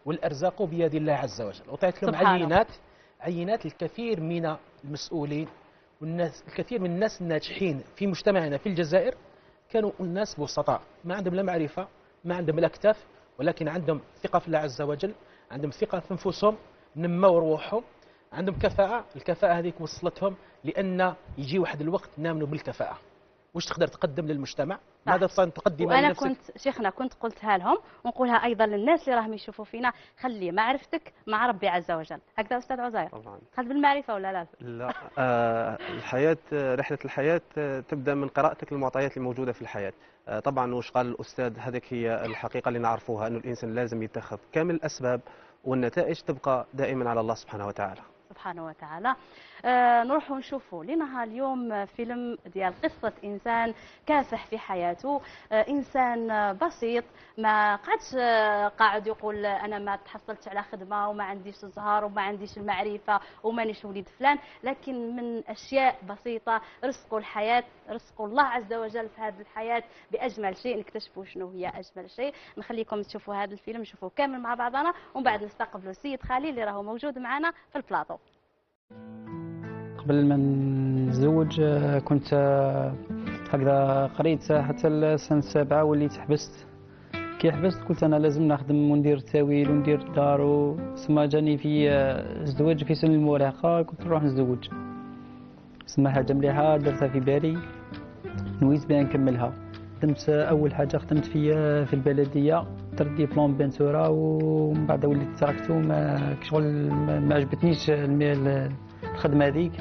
والأرزاق بيد الله عز وجل. وطيت لهم عينات الكثير من المسؤولين والناس، الكثير من الناس الناجحين في مجتمعنا في الجزائر كانوا الناس بسطاء، ما عندهم لا معرفة، ما عندهم لا اكتاف، ولكن عندهم ثقة في الله عز وجل، عندهم ثقة في أنفسهم، نموا روحهم، عندهم كفاءة. الكفاءة هذيك وصلتهم لأن يجي واحد الوقت نامنوا بالكفاءة. واش تقدر تقدم للمجتمع؟ ماذا تقدم وانا لنفسك؟ كنت شيخنا كنت قلتها لهم ونقولها ايضا للناس اللي راهم يشوفوا فينا: خلي معرفتك مع ربي عز وجل. هكذا استاذ عزير؟ طبعا. دخلت بالمعرفه ولا لا؟ لا. الحياة، رحلة الحياة تبدأ من قراءتك للمعطيات الموجودة في الحياة. طبعا وش قال الأستاذ هذيك هي الحقيقة اللي نعرفوها، أنه الإنسان لازم يتخذ كامل الأسباب والنتائج تبقى دائما على الله سبحانه وتعالى. سبحانه وتعالى. نروح ونشوفوا لنا اليوم فيلم ديال قصة إنسان كافح في حياته، إنسان بسيط ما قعدش قاعد يقول أنا ما تحصلتش على خدمة وما عنديش الزهر وما عنديش المعرفة ومانيش وليد فلان، لكن من أشياء بسيطة رزقوا الحياة، رزقوا الله عز وجل في هذه الحياة بأجمل شيء. نكتشفوا شنو هي أجمل شيء. نخليكم تشوفوا هذا الفيلم، نشوفوه كامل مع بعضنا، ومن بعد نستقبلوا السيد خالي اللي راهو موجود معنا في البلاطو. قبل ما نتزوج كنت هكذا قريت حتى السنة 7 وليت حبست. كي حبست قلت أنا لازم نخدم وندير التاويل وندير الدار، ثم جاني في الزواج في سن المراهقة، قلت نروح نتزوج. ثم حاجة مليحة درتها في بالي، نويت بها نكملها. خدمت أول حاجة خدمت في البلدية، درت ديبلوم بنتورة، ومن بعد وليت تركته، ما شغل ما عجبتنيش الخدمة هذيك.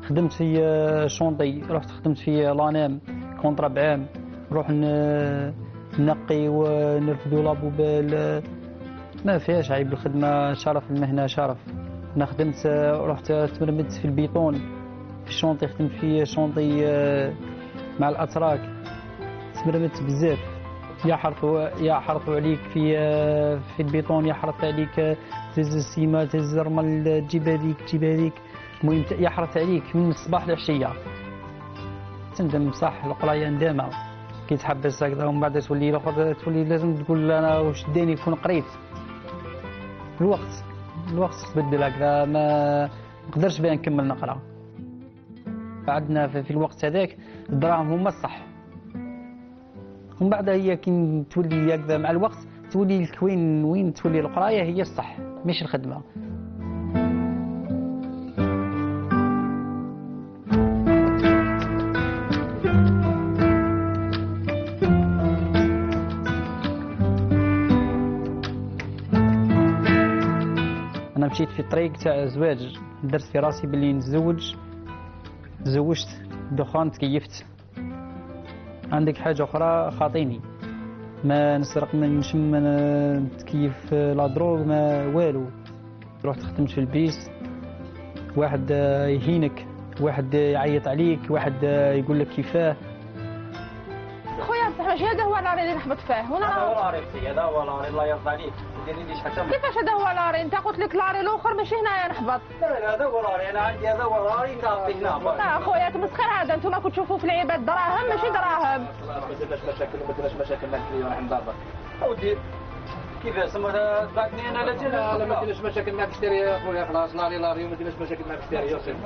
خدمت في شونطي، رحت خدمت في لانام كونطرا بعام، نروح نقي ونرفدوا لابوبال، ما فيهاش عيب الخدمة، شرف المهنة شرف. أنا خدمت، رحت تمرمدت في البيطون في الشونطي، خدمت في شونطي مع الأتراك، تمرمدت بزاف. يحرثوا عليك في البيطون، يحرث عليك تهز السيمة تهز الرمل، تجيب هذيك المهم يحرث عليك من الصباح للعشية. تندم صح القراية ندامة كي تحبس هكذا، ومن بعد تولي الاخر تولي لازم تقول انا واش داني كون قريت. الوقت تبدل هكذا، ما نقدرش بها نكمل نقرا. عندنا في الوقت هذاك الدراهم هما الصح، ومن بعد هي كي تولي هكذا مع الوقت تولي الكوين وين تولي القرايه هي الصح مش الخدمه. انا مشيت في الطريق تاع الزواج، درت في راسي باللي نتزوج، تزوجت، دخان، تكيفت. عندك حاجه اخرى خاطيني، ما نسرق ما نشم ما نتكيف لا دروغ ما والو. رحت خدمت في البيس، واحد يهينك، واحد يعيط عليك، واحد يقول لك كيفاه. خويا بصح ماشي هذا هو لاري اللي نحبط فيه. وانا هذا هو لاري اختي، هذا هو لاري، الله يرضى عليك. ديري ليش حتى كيفاش هذا هو لاري؟ انت قلت لك لاري الاخر ماشي هنايا نحبط. لا هذا هو لاري، انا عندي هذا هو لاري نعطيه هنا. خويا تمسخر هذا، انتم كتشوفوا في العباد دراهم ماشي دراهم. ما درناش مشاكل وما درناش مشاكل مع الكليون عند بابا. اودي كيفاش ما بعدني انا لا ما درناش مشاكل مع الشتري يا خويا، خلاص لاري وما درناش مشاكل مع الشتري يا سيدي.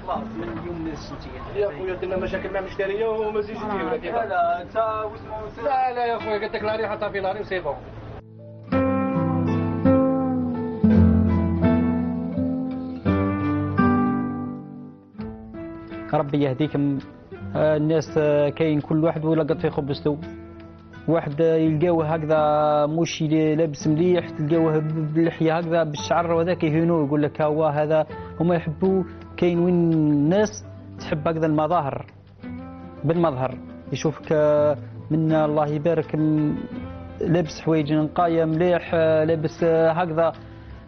خلاص من اليوم للسنتين يا خويا درنا مشاكل مع المشتريه وما زيدش ولا كيف. لا انت واسمو لا يا خويا قلت لك لاري حطها في لاري وسي بون. ربي يهديكم. الناس كاين كل واحد ويلقط في خبزته، واحد يلقاوه هكذا مش لابس مليح، تلقاوه باللحيه هكذا بالشعر وهذاك يهينوه، يقول لك هو هذا. هما يحبوا، كاين وين الناس تحب هكذا المظاهر بالمظهر، يشوفك من الله يبارك لابس حوايج نقايه مليح، لابس هكذا،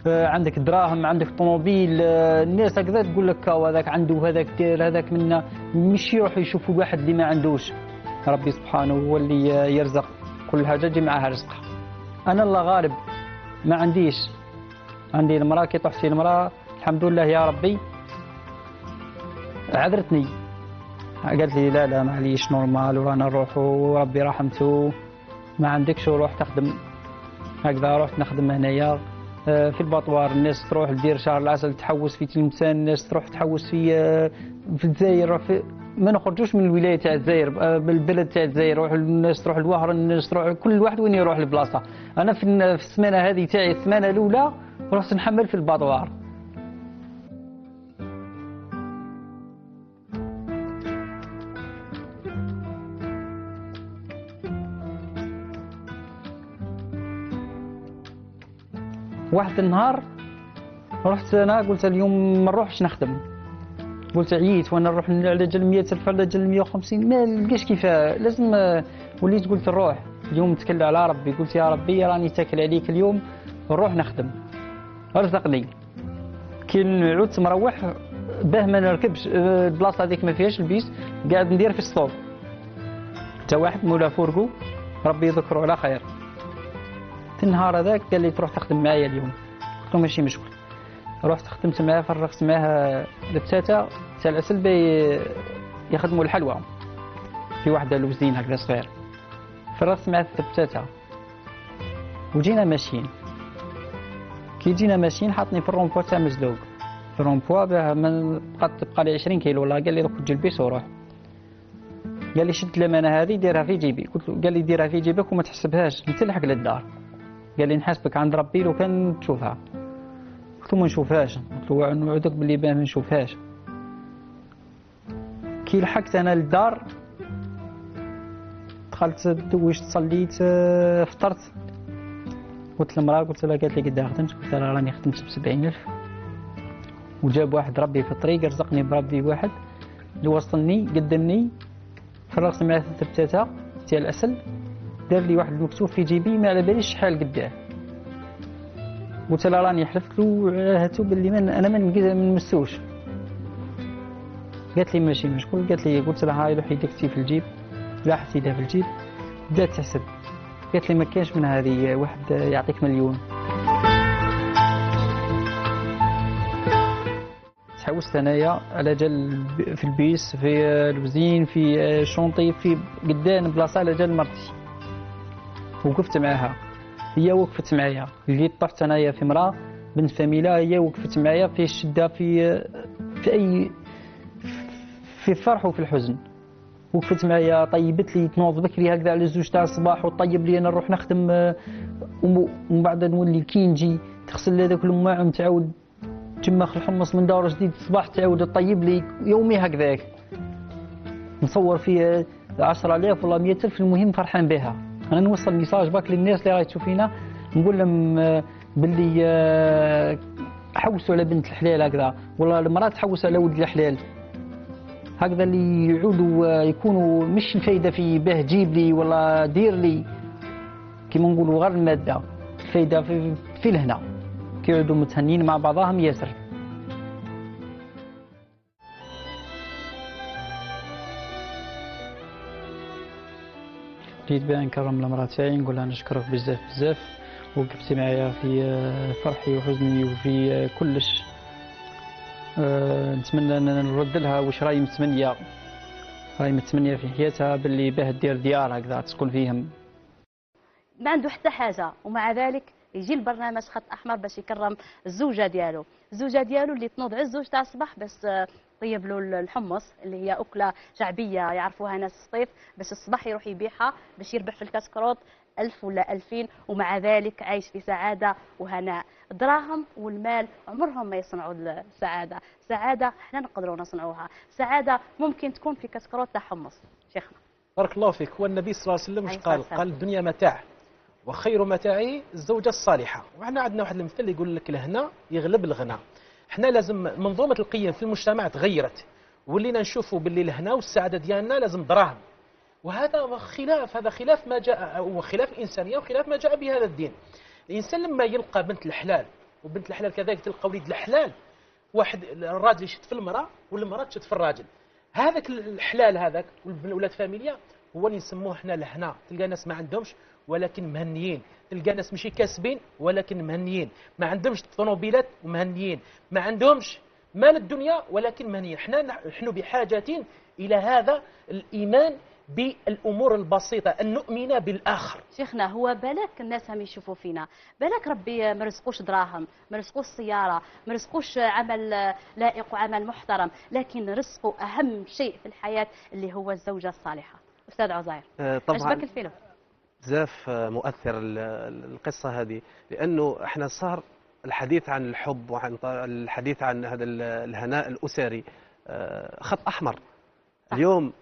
عندك دراهم، عندك طوموبيل، الناس هكذا تقول لك هذاك عنده، هذاك داير، هذاك منا، مش يروحوا يشوفوا الواحد اللي ما عندوش. ربي سبحانه هو اللي يرزق، كل حاجه تجي معها رزقها. انا الله غالب، ما عنديش، عندي المراه كي طحت في المراه الحمد لله يا ربي عذرتني، قالت لي لا معليش نورمال وانا نروح وربي رحمته، ما عندكش وروح تخدم. هكذا رحت نخدم هنايا في الباطوار. الناس تروح دير شهر العسل تحوس في تلمسان، الناس تروح تحوس في الجزائر. ما نخرجوش من الولايه تاع الجزائر، بالبلد تاع الجزائر. الناس تروح لوهران، الناس تروح كل واحد وين يروح لبلاصه. انا في السمانه هذه تاعي، السمانه الاولى رحت نحمل في الباطوار. واحد النهار رحت انا قلت اليوم ما نروحش نخدم، قلت عييت وانا نروح على جال 100,000 على جال 150 ما لقيتش كيفاه، لازم وليت قلت نروح اليوم نتكل على ربي. قلت يا ربي راني تاكل عليك اليوم، نروح نخدم رزقني. كي عدت مروح باه ما نركبش البلاصه هذيك ما فيهاش البيس، قاعد ندير في الصوب. جا واحد مولا فورقو ربي يذكره على خير، في النهار هذاك قال لي تروح تخدم معايا اليوم. قلت له ماشي مشكل. رحت خدمت معاه، فرغت معاه لبساته تاع العسل يخدموا الحلوى في واحد الوزين هكذا صغير. فرغت معاه لبساته وجينا ماشيين. كي جينا ماشيين حطني في الرومبوا تاع مزلوق، في الرومبوا باه تبقى لي 20 كيلو ولا. قال لي روح تجي البيس وروح. قال لي شد الامانه هذه ديرها في جيبي. قلت له، قال لي ديرها في جيبك وما تحسبهاش انت تلحق للدار. قال لي نحاسبك عند ربي لو كان تشوفها. قلت له ما نشوفهاش. قلت له نوعدك باللي باه ما نشوفهاش. كي لحقت انا للدار دخلت دوشت صليت فطرت. قلت للمراه، قلت لها، قالت لي قداه خدمت؟ قلت لها راني خدمت ب70,000. وجاب واحد ربي في الطريق رزقني بربي واحد اللي وصلني قدمني. فرغت معاه 3 بتاتا تاع العسل، دار لي واحد المكتوب في جيبي ما على باليش شحال قداه. قلت لها راني حلفت له هاتو باللي انا ما نمسوش. قالت لي ماشي مشكل. قالت لي، قلت لها هاي لوح يدك في الجيب. لاحت يدها في الجيب بدات تحسب. قالت لي ما كاينش من هذه واحد يعطيك مليون. تحوست انايا على جال في البيس، في الوزين، في الشونطي، في قدام بلاصه على جال مرتي. وقفت معاها، هي وقفت معايا. لقيت طحت انايا في امراه بنت فاميله، هي وقفت معايا في الشده، في الفرح وفي الحزن. وقفت معايا، طيبت لي، تنوض بكري هكذا على 2 تاع الصباح وطيب لي انا نروح نخدم. ومن بعد نولي كي نجي تغسل هذاك الماعن، تعاود تمخ الحمص من دار جديد الصباح، تعاود تطيب لي يومي هكذاك. نصور فيه 10,000 ولا 100,000، المهم فرحان بها. انا نوصل ميساج باك للناس اللي راهي تشوف فينا، نقول لهم باللي حوسوا على بنت الحلال هكذا، ولا المراه تحوس على ولد الحلال هكذا، اللي يعودوا يكونوا مش الفايده في باه جيب لي ولا دير لي كيما نقولوا غير الماده، الفايده في الهنا، كيعودوا متهنين مع بعضهم ياسر. جيت بها نكرم المراه تاعي، نقول لها نشكرك بزاف بزاف، وقفتي معايا في فرحي وحزني وفي كلش. نتمنى ان نرد لها واش راهي متمنيه في حياتها باللي باه دير ديار هكذا تسكن فيهم. ما عنده حتى حاجه، ومع ذلك يجي البرنامج خط احمر باش يكرم الزوجه ديالو اللي تنوض على 2 تاع الصباح باش طيب له الحمص اللي هي اكله شعبيه يعرفوها ناس الصيف، باش الصباح يروح يبيعها باش يربح في الكاسكروط 1000 ولا 2000، ومع ذلك عايش في سعاده وهناء. الدراهم والمال عمرهم ما يصنعوا السعاده، سعاده احنا نقدروا نصنعوها، سعاده ممكن تكون في كاسكروط تاع حمص. شيخنا بارك الله فيك. والنبي صلى الله عليه وسلم اش قال؟ قال الدنيا متاع وخير متاعه الزوجه الصالحه. وحنا عندنا واحد المثل يقول لك الهنا يغلب الغنى. احنا لازم منظومه القيم في المجتمع تغيرت، ولينا نشوفوا باللي الهنا والسعاده ديالنا لازم دراهم. وهذا خلاف ما جاء، وخلاف الانسانيه وخلاف ما جاء بهذا الدين. الانسان لما يلقى بنت الحلال، وبنت الحلال كذلك تلقى وليد الحلال، واحد الراجل يشد في المراه والمراه تشد في الراجل، هذاك الحلال هذاك والولاد فاميليا هو اللي نسموه احنا الهنا. تلقى ناس ما عندهمش ولكن مهنيين، تلقى ناس ماشي كاسبين ولكن مهنيين، ما عندهمش طوموبيلات ومهنيين، ما عندهمش مال الدنيا ولكن مهنيين. نحن بحاجة الى هذا الايمان بالامور البسيطه، ان نؤمن بالاخر. شيخنا، هو بالك الناس هم يشوفوا فينا، بالك ربي ما رزقوش دراهم، ما رزقوش سياره، ما رزقوش عمل لائق وعمل محترم، لكن رزقوا اهم شيء في الحياه اللي هو الزوجه الصالحه. استاذ عزير، طبعا عجبك الفيلم؟ بزاف مؤثر القصة هذه، لأنه احنا صار الحديث عن الحب وعن الحديث عن هذا الهناء الأسري خط أحمر. اليوم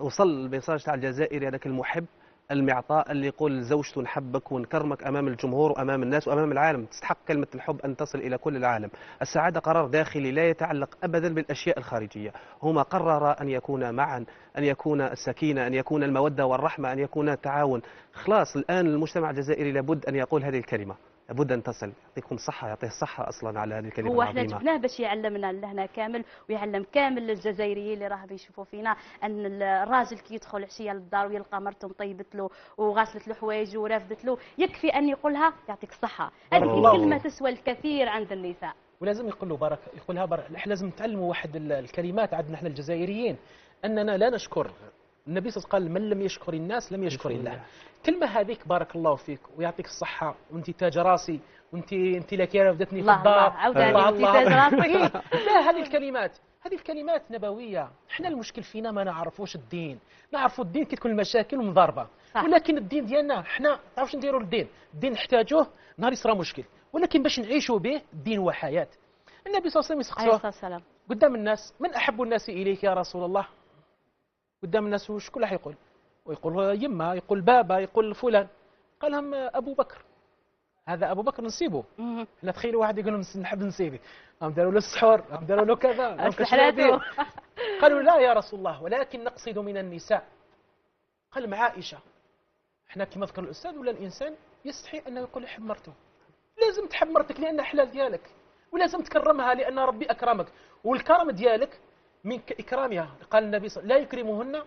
وصل الميساج تاع الجزائري هذاك المحب المعطاء اللي يقول زوجته نحبك ونكرمك امام الجمهور وامام الناس وامام العالم. تستحق كلمه الحب ان تصل الى كل العالم. السعاده قرار داخلي لا يتعلق ابدا بالاشياء الخارجيه. هما قررا ان يكونا معا، ان يكون السكينه، ان يكون الموده والرحمه، ان يكون التعاون. خلاص الان المجتمع الجزائري لابد ان يقول هذه الكلمه، لابد ان تصل. يعطيكم الصحه، يعطيه الصحه اصلا على هذه الكلمه هو احنا العظيمه. جبناه باش يعلمنا لهنا كامل، ويعلم كامل الجزائريين اللي راهم يشوفوا فينا ان الراجل كي يدخل عشيه للدار ويلقى مرته مطيبت له وغاسلت له حوايجه ورافدت له، يكفي ان يقولها يعطيك الصحه. هذه الكلمه تسوى الكثير عند النساء. ولازم يقول له بارك، يقولها بارك. احنا لازم نتعلموا واحد الكلمات عندنا احنا الجزائريين، اننا لا نشكر. النبي صلى الله عليه وسلم قال: من لم يشكر الناس لم يشكر الله. كلمه هذيك بارك الله فيك ويعطيك الصحه وانت تاج راسي وانت لك يا رفدتني في الدار، الله الله تاج راسك. لا، هذه الكلمات نبويه. احنا المشكل فينا ما نعرفوش الدين، نعرفوا الدين كي تكون المشاكل مضاربه، ولكن الدين ديالنا احنا ما نعرفوش نديروا الدين نحتاجوه نهار يصرى مشكل، ولكن باش نعيشوا به الدين هو حياه. النبي صلى الله عليه وسلم يسقسوه قدام الناس: من احب الناس اليك يا رسول الله؟ قدام الناس شكون راح يقول؟ ويقول يما، يقول بابا، يقول فلان. قال لهم ابو بكر. هذا ابو بكر نسيبه. احنا تخيلوا واحد يقول لهم نحب نسيبي، هم داروا له السحور، هم داروا له كذا، قالوا لا يا رسول الله، ولكن نقصد من النساء. قال مع عائشه. احنا كما ذكر الاستاذ، ولا الانسان يستحي انه يقول يحب مرته. لازم تحب مرتك لانها حلال ديالك، ولازم تكرمها لان ربي اكرمك، والكرم ديالك من اكرامها. قال النبي صلى الله عليه وسلم: لا يكرمهن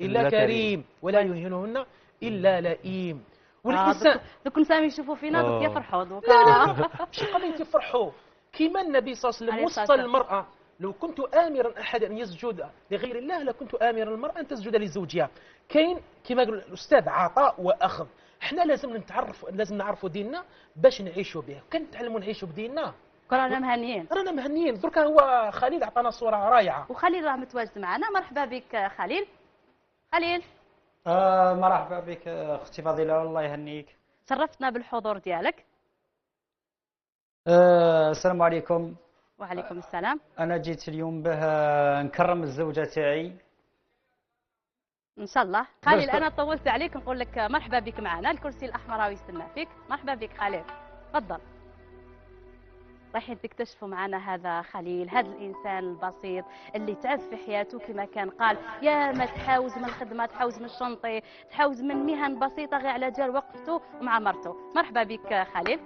الا كريم ولا يهينهن الا لئيم. والانسان دوك النساء يشوفوا فينا دوك يفرحوا دوك. لا ماشي قضيه يفرحوا. كيما النبي صلى الله عليه وسلم وصل المراه: لو كنت امرا احدا ان يسجد لغير الله لكنت امرا المراه ان تسجد لزوجها. كاين كما قال الاستاذ عطاء واخذ. احنا لازم نعرفوا ديننا باش نعيشوا به، كنتعلموا نعيشوا بديننا. رانا مهنيين. دركا هو خليل عطانا صوره رائعه، وخليل راه متواجد معنا. مرحبا بك خليل. مرحبا بك اختي فضيله، الله يهنيك. شرفتنا بالحضور ديالك. السلام عليكم. وعليكم السلام. انا جيت اليوم به نكرم الزوجه تاعي ان شاء الله. خليل انا طولت عليك، نقول لك مرحبا بك معنا. الكرسي الاحمر راهو يستنى فيك. مرحبا بك خليل، تفضل. رايحين تكتشفوا معنا هذا خليل، هذا الانسان البسيط اللي تعب في حياته كما كان قال: يا ما تحاوز من الخدمه، تحاوز من الشنطي، تحاوز من مهن بسيطه غير على جال وقفته مع مرته. مرحبا بك خليل.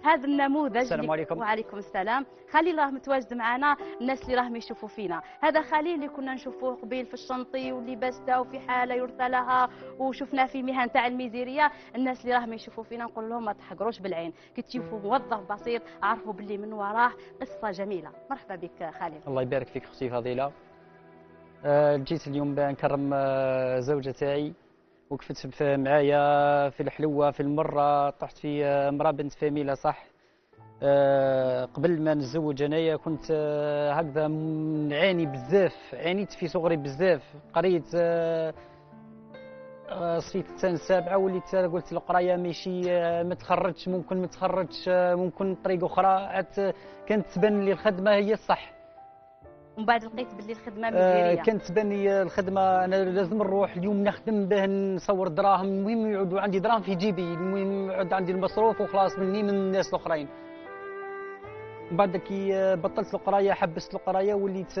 هذا النموذج. السلام عليكم. وعليكم السلام. خليل راه متواجد معنا، الناس اللي راهم يشوفوا فينا. هذا خليل اللي كنا نشوفوه قبيل في الشنطي واللباس تاعو في حاله يرثى لها، وشفناه في مهن تاع الميزيريه. الناس اللي راهم يشوفوا فينا نقول لهم ما تحقروش بالعين، كي تشوفوا موظف بسيط عرفوا باللي من وراه قصه جميله. مرحبا بك خليل. الله يبارك فيك اختي فضيله. جيت اليوم نكرم زوجة تاعي، وقفت معايا في الحلوه في المره، طحت في امراه بنت فاميله صح. قبل ما نتزوج انايا كنت هكذا نعاني بزاف، عانيت في صغري بزاف. قريت صفيت السنه السابعه، وليت قلت القرايه ماشي ما تخرجتش، ممكن ما تخرجتش، ممكن طريق اخرى. عاد كانت تبان لي الخدمه هي الصح. ومن بعد لقيت باللي الخدمه مديريه. كانت تبان لي الخدمه انا لازم نروح اليوم نخدم به نصور دراهم، المهم يعودوا عندي دراهم في جيبي، المهم يعود عندي المصروف وخلاص مني من الناس الاخرين. بعد كي بطلت القرايه، حبست القرايه، وليت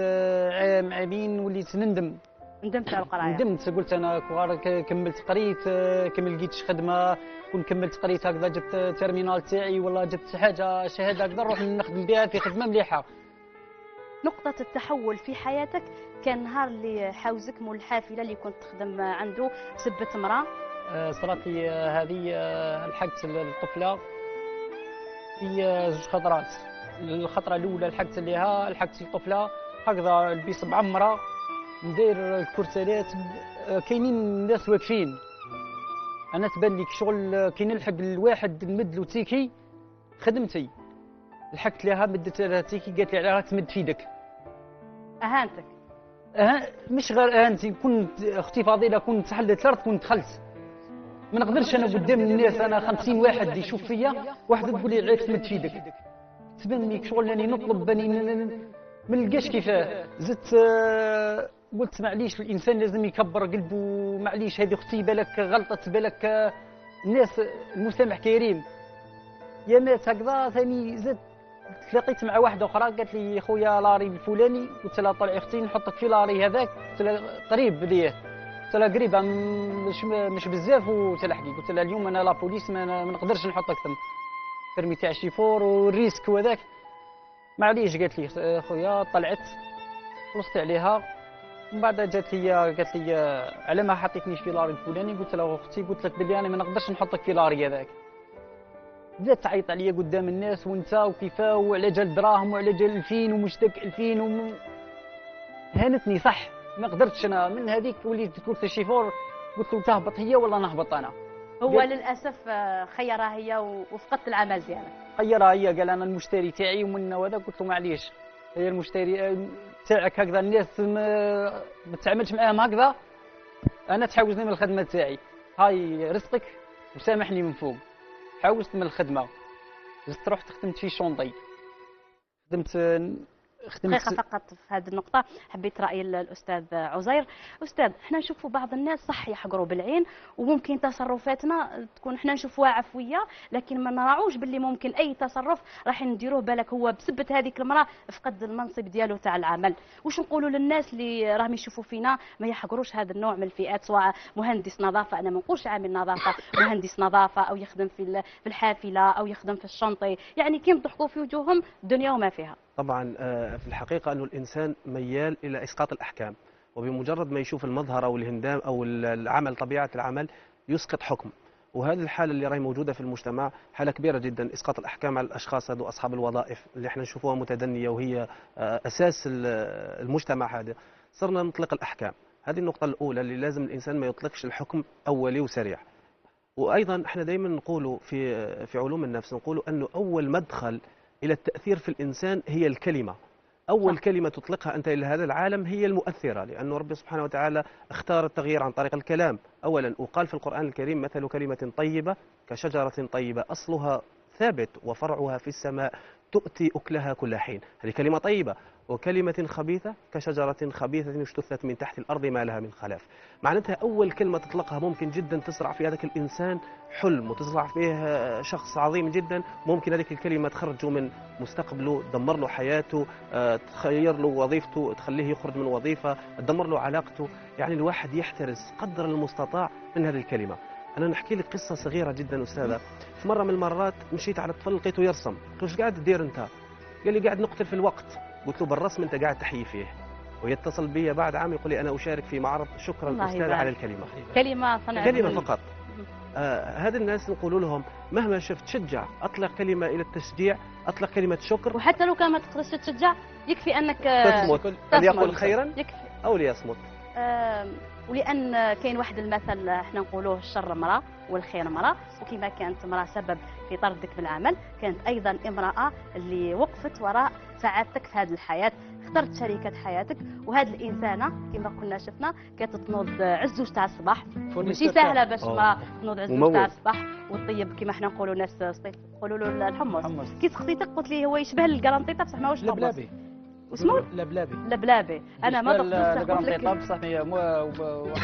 عامين، وليت ندمت على القرايه. ندمت، قلت انا كملت قريت، كمل لقيتش خدمه، كون كملت قريت هكذا جبت تيرمينال تاعي ولا جبت حاجه شهاده هكذا نروح نخدم بها في خدمه مليحه. نقطة التحول في حياتك كان نهار اللي حاوزك مول الحافلة اللي كنت تخدم عنده، سبت امرأة. صارت لي هذه، لحقت الطفلة في 2 خطرات. الخطره الاولى لحقت ليها، لحقت الطفله هكذا البيس معمره ندير الكرسالات، كاينين الناس واقفين، انا تبان لك شغل كي نلحق الواحد نمد له تيكي خدمتي، لحقت لها مدت لها تيكي قالت لي راك تمد في يدك. اهانتك؟ مش غير اهانتي، كنت اختي فضيله كنت تحلت الارض كنت دخلت، ما نقدرش انا قدام الناس، انا 50 واحد يشوف فيا واحد تقول لي عيب تمد في يدك، تبان لك شغل راني نطلب باني ما نلقاش كيفاه. زدت قلت معليش الانسان لازم يكبر قلبه، معليش هذه اختي بالك غلطت، بالك الناس المسامح كريم يا مات هكذا. ثاني زدت تلاقيت مع واحده اخرى قالت لي خويا لاري الفلاني، قلت لها طلعي اختي نحطك في لاري هذاك، قلت لها قريب ليه، قلت لها قريبه مش بزاف، وتلحقي قلت لها اليوم انا لا بوليس ما نقدرش نحطك ثم فرمي تاع شيفور والريسك وهذاك، معليش قالت لي خويا طلعت خلصت عليها. ومن بعد جات لي قالت لي على ما حطيتنيش في لاري الفلاني، قلت لها اختي قلت لك بلي انا ما نقدرش نحطك في لاري هذاك، بدات تعيط عليا قدام الناس وانت وكيفاه وعلى جال دراهم وعلى جال 2000 ومش داك 2000 هانتني صح، ما قدرتش انا من هذيك وليت قلت الشيفور قلت له تهبط هي ولا نهبط انا. هو للاسف خيرها هي وفقدت العمل ديالك. خيرها هي، قال انا المشتري تاعي ومن هذا، قلت له معليش هي المشتري تاعك هكذا الناس ما تعاملش معاهم هكذا، انا تحوزني من الخدمه تاعي، هاي رزقك وسامحني من فوق. حوزت من الخدمه، زدت رحت خدمت في شونطي، خدمت دقيقة فقط في هذه النقطة حبيت رأي الأستاذ عزير. أستاذ، احنا نشوفوا بعض الناس صح يحقروا بالعين وممكن تصرفاتنا تكون احنا نشوفوها عفوية، لكن ما نراعوش باللي ممكن أي تصرف راح نديروه بالك هو بسبة هذيك المرأة فقد المنصب ديالو تاع العمل. واش نقولوا للناس اللي راهم يشوفوا فينا ما يحقروش هذا النوع من الفئات، سواء مهندس نظافة، أنا ما نقولش عامل نظافة، مهندس نظافة أو يخدم في الحافلة أو يخدم في الشنطي، يعني كي نضحكوا في وجوههم الدنيا وما فيها. طبعا في الحقيقة أنه الإنسان ميال إلى إسقاط الأحكام، وبمجرد ما يشوف المظهر أو الهندام أو العمل طبيعة العمل يسقط حكم، وهذه الحالة اللي راهي موجودة في المجتمع حالة كبيرة جدا، إسقاط الأحكام على الأشخاص هذو أصحاب الوظائف اللي احنا نشوفوها متدنية وهي أساس المجتمع هذا، صرنا نطلق الأحكام. هذه النقطة الأولى اللي لازم الإنسان ما يطلقش الحكم أولي وسريع. وأيضا احنا دائما نقولوا في علوم النفس نقولوا أنه أول مدخل إلى التأثير في الإنسان هي الكلمة. أول كلمة تطلقها أنت إلى هذا العالم هي المؤثرة، لأن ربي سبحانه وتعالى اختار التغيير عن طريق الكلام أولا، وقال في القرآن الكريم مثل كلمة طيبة كشجرة طيبة أصلها ثابت وفرعها في السماء تؤتي أكلها كل حين. هذه كلمة طيبة. وكلمة خبيثة كشجرة خبيثة اجتثت من تحت الأرض ما لها من خلاف. معناتها أول كلمة تطلقها ممكن جدا تزرع في هذاك الإنسان حلم وتزرع فيه شخص عظيم جدا، ممكن هذيك الكلمة تخرجه من مستقبله، تدمر له حياته، تخير له وظيفته، تخليه يخرج من وظيفة، تدمر له علاقته. يعني الواحد يحترس قدر المستطاع من هذه الكلمة. أنا نحكي لك قصة صغيرة جدا أستاذة. في مرة من المرات مشيت على الطفل لقيته يرسم، قلت له ايش قاعد تدير أنت؟ قال لي قاعد نقتل في الوقت. قلت له بالرسم أنت قاعد تحيي فيه. ويتصل بي بعد عام يقول لي أنا أشارك في معرض. شكرا أستاذة على الكلمة. كلمة فقط. هذا الناس نقول لهم مهما شفت شجع، أطلق كلمة إلى التشجيع، أطلق كلمة شكر، وحتى لو كان ما تقدرش تشجع يكفي أنك تصمت، ليقل خيرا يكفي أو ليصمت. ولأن كاين واحد المثل احنا نقولوه الشر امرأة والخير امرأة، وكما كانت امرأة سبب في طردك من العمل كانت أيضا امرأة اللي وقفت وراء سعادتك في هذه الحياة، اخترت شريكة حياتك. وهذه الإنسانة كما كنا شفنا كانت تنوض عزوج تاع الصباح، ماشي سهلة باش ما تنوض عزوج تاع الصباح وطيب كما حنا نقولوا ناس سطيف نقولوا له الحمص. كي سقسيتك قلت لي هو يشبه الكرنطيطة بصح ماهوش حمص. واسمه لبلابي. انا ما قلت لك بصح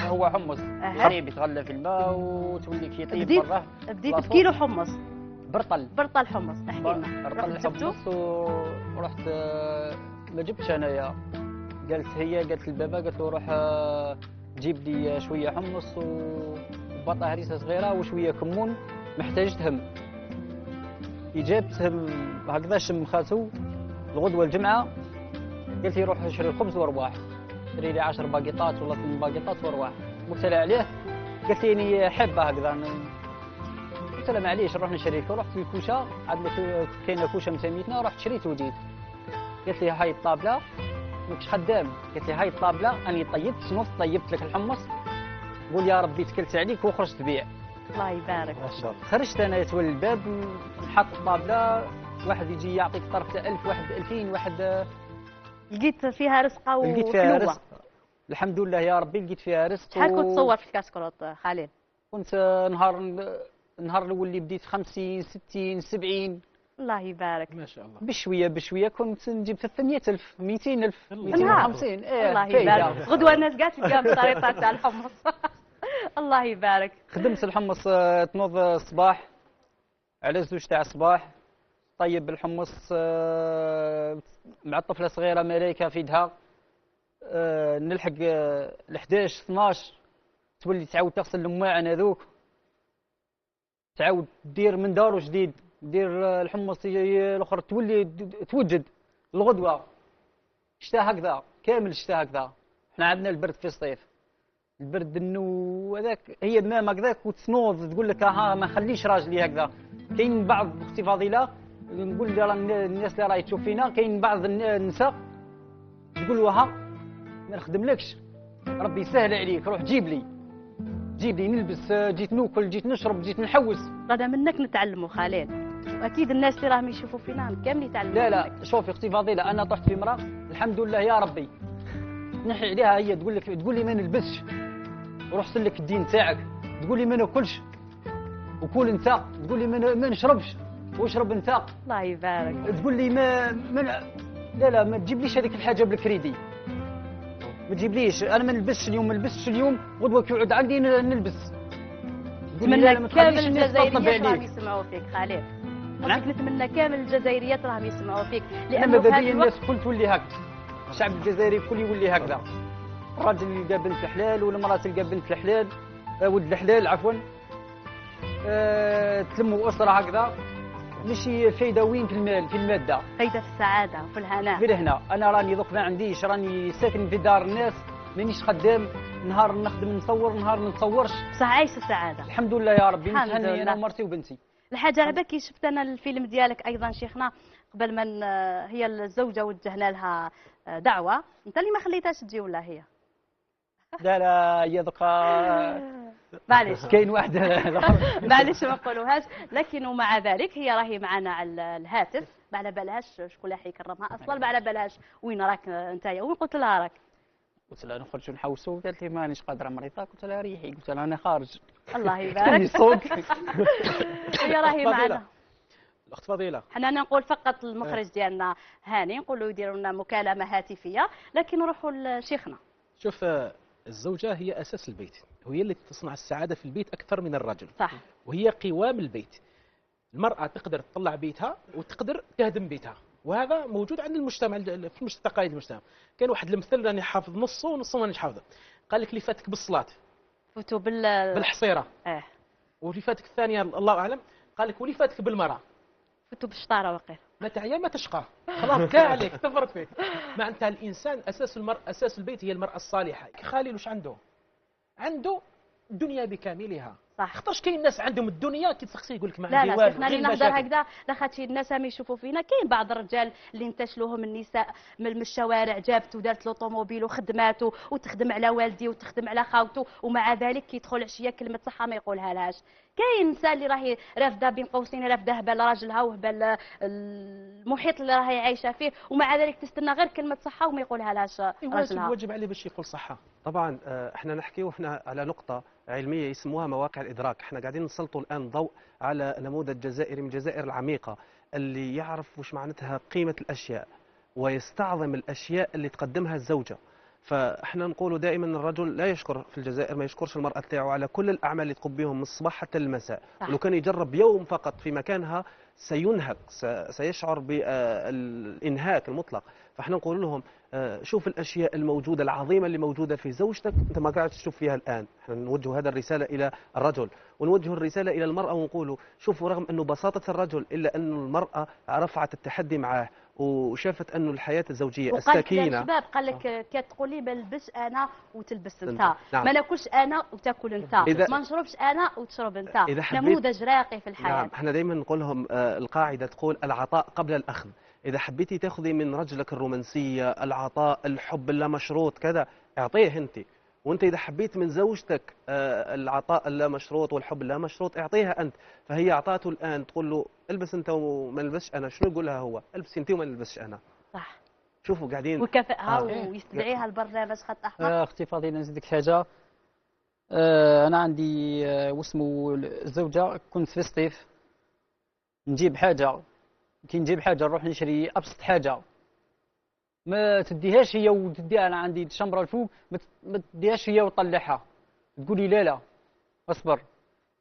هو حمص قريب يتغلى في الماء وتولي كي يطيب برا. بديت بكيلو حمص، برطل حمص. احكي لنا. برطل حمص ورحت ما جبتش انايا، قالت للبابا قالت له روح جيب لي شويه حمص وبطه هريسه صغيره وشويه كمون محتاج تهم. جابتهم هكذا شم خاتو الغدوه الجمعه، قالت لي روح اشري الخبز وارواح، اشتري لي 10 باقيطات ولا 8 باقيطات وارواح. قلت لها عليه؟ قالت لي اني حابه هكذا. قلت لها معليش نروح نشري لك. رحت للكوشه، عاد كاينه كوشه من تميتنا، رحت شريت وجيت. قالت لي هاي الطابله ماكش خدام، قالت لي هاي الطابله اني طيبت نص، طيبت لك الحمص، قول يا ربي تكلت عليك وخرجت تبيع. الله يبارك. خرجت انا يتولى الباب، نحط الطابله، واحد يجي يعطيك طرف 1000، واحد 2000، واحد لقيت فيها رزقه لقيت فيها وحلوه. رزق الحمد لله يا ربي، لقيت فيها رزق. شحال كنت تصور في الكاسكروط خليل؟ كنت النهار الاول اللي بديت 50 60 70. الله يبارك. ما شاء الله. بشويه بشويه كنت نجيب 300000 200000 الله 250. الله يبارك. غدوه الناس قاعد تلقاها بالطريقه تاع الحمص. الله يبارك. خدمت الحمص تنوض الصباح على 2 تاع الصباح، طيب الحمص مع الطفله صغيره ملايكه في يدها، نلحق ل 11 12 تولي تعاود تغسل الماعن هذوك، تعاود دير من دارو جديد، دير الحمص الاخر تولي توجد الغدوه. الشتاء هكذا كامل، الشتاء هكذا. احنا عندنا البرد في الصيف، البرد انه هذاك هي المام هكذاك وتنوض تقول لك ها ما نخليش راجلي هكذا. كاين بعض اختي فضيله نقول لها الناس اللي راهي تشوف فينا، كاين بعض النساء تقول له ها ما نخدملكش، ربي يسهل عليك، روح جيب لي نلبس، جيت ناكل، جيت نشرب، جيت نحوس. رانا منك نتعلموا خليل، واكيد الناس اللي راهم يشوفوا فينا كامل يتعلموا. لا منك. شوفي اختي فضيله، انا طحت في مراه الحمد لله يا ربي نحي عليها، هي تقول لي ما نلبسش وروح سلك الدين تاعك، تقول لي ما ناكلش وكل انت، تقول لي ما نشربش واشرب انت. الله يبارك. تقول لي لا ما تجيبليش هذيك الحاجه بالكريدي، ما تجيبليش، انا ما نلبسش اليوم، ما لبستش اليوم، غدوه كيقعد عندي نلبس. نتمنى كامل الجزائريات راهم يسمعوا فيك خليل. نتمنى كامل الجزائريات راهم يسمعوا فيك، لانه ماذا بيا الناس الكل تولي هكذا، الشعب الجزائري الكل يولي هكذا. الراجل يلقى بنت الحلال والمراه تلقى بنت الحلال، ولد الحلال عفوا، تلموا اسره هكذا، ماشي فايده وين في المال، في الماده، فايده في السعاده وفي الهناء. غير هنا انا راني دوك ما عنديش، راني ساكن في دار الناس، مانيش خدام، نهار نخدم نصور، نهار ما نصورش، بصح عايشه السعاده الحمد لله يا ربي. الحمد نتهني لله. انا ومرتي وبنتي. الحاجه على بالك شفت انا الفيلم ديالك ايضا شيخنا قبل من هي الزوجه وجهنا لها دعوه، انت اللي ما خليتهاش تجي ولا هي؟ لا هي دوكا معليش كاين واحد معليش ما نقولوهاش، لكن ومع ذلك هي راهي معنا على الهاتف، ما على بالهاش شكون اللي حيكرمها اصلا، ما على بالهاش وين راك نتايا، وين قلت لها راك؟ قلت لها نخرجوا نحوسوا، قالت لي مانيش قادره مريضه، قلت لها ريحي، قلت لها انا خارج. الله يبارك. هي راهي معنا. الاخت فضيله، حنا نقول فقط المخرج ديالنا هاني نقولوا يديروا لنا مكالمه هاتفيه، لكن نروحوا لشيخنا. شوف الزوجه هي اساس البيت، وهي اللي تصنع السعاده في البيت اكثر من الرجل. صح. وهي قوام البيت. المراه تقدر تطلع بيتها وتقدر تهدم بيتها، وهذا موجود عند المجتمع، في تقاليد المجتمع. كان واحد المثل راني حافظ نصه ونصه مانيش حافظه، قال لك اللي فاتك بالصلاه فوتوا بالحصيره، واللي فاتك الثانيه الله اعلم، قال لك واللي فاتك بالمراه فوتوا بالشطاره وقيل. ما تعيا ما تشقى، خلاص كاع عليك تفرط فيك. معناتها الانسان اساس اساس البيت هي المراه الصالحه. خالي واش عنده الدنيا بكاملها. صح. خاطرش كاين ناس عندهم الدنيا كي تسقسي يقول لك ما لا عندي لا والو، شيخنا غير اللي نهضر المشاكل. هكذا لاخاطش الناس هم يشوفوا فينا، كاين بعض الرجال اللي انتشلوهم النساء من الشوارع، جابت ودارت لوطوموبيل وخدماته وتخدم على والدي وتخدم على خاوته، ومع ذلك كي يدخل عشيه كلمه صحه ما يقولها لهاش. كاين نساء اللي راهي رافده بين قوسين، رافده هبال راجلها وهبال المحيط اللي راهي عايشه فيه، ومع ذلك تستنى غير كلمه صحه وما يقولها لهاش راجلها. واجب عليه باش يقول صحه. طبعا احنا نحكيو هنا على نقطة علمية يسموها مواقع الإدراك. احنا قاعدين نسلطوا الآن ضوء على نموذج جزائري من الجزائر العميقة اللي يعرف وش معناتها قيمة الأشياء ويستعظم الأشياء اللي تقدمها الزوجة. فاحنا نقولوا دائما الرجل لا يشكر في الجزائر، ما يشكرش المرأة تاعو على كل الأعمال اللي تقوم بهم من الصباح حتى المساء. ولو كان يجرب يوم فقط في مكانها سينهك، سيشعر بالإنهاك المطلق. فاحنا نقول لهم شوف الاشياء الموجوده العظيمه اللي موجوده في زوجتك انت ما قاعد تشوف فيها الان. احنا نوجه هذا الرساله الى الرجل ونوجه الرساله الى المراه ونقولوا شوفوا رغم انه بساطه الرجل الا ان المراه رفعت التحدي معاه وشافت انه الحياه الزوجيه وقال كلام السكينه. شباب قال لك كتقولي ما نلبسش انا وتلبس انت، نعم. ما ناكلش انا وتاكل انت، ما نشربش انا وتشرب انت. إذا حبيت نموذج راقي في الحياه. نعم، احنا دائما نقول لهم القاعده تقول العطاء قبل الاخذ. اذا حبيتي تاخذي من رجلك الرومانسيه، العطاء، الحب اللامشروط كذا، اعطيه انت. وانت اذا حبيت من زوجتك العطاء اللامشروط والحب اللامشروط، اعطيها انت. فهي اعطاته الان، تقول له البس انت وما نلبسش انا. شنو يقول لها هو؟ البسي انت وما نلبسش انا. صح. شوفوا قاعدين ويكافئها ويستدعيها البرنامج خط احمر. اختي فضيله نزيدك حاجه. انا عندي واسمو الزوجه، كنت في الصيف نجيب حاجه، كي نجيب حاجه نروح نشري ابسط حاجه، ما تديهاش هي وتديها. انا عندي الشمبره الفوق، ما تديهاش هي وطلعها، تقولي لا لا اصبر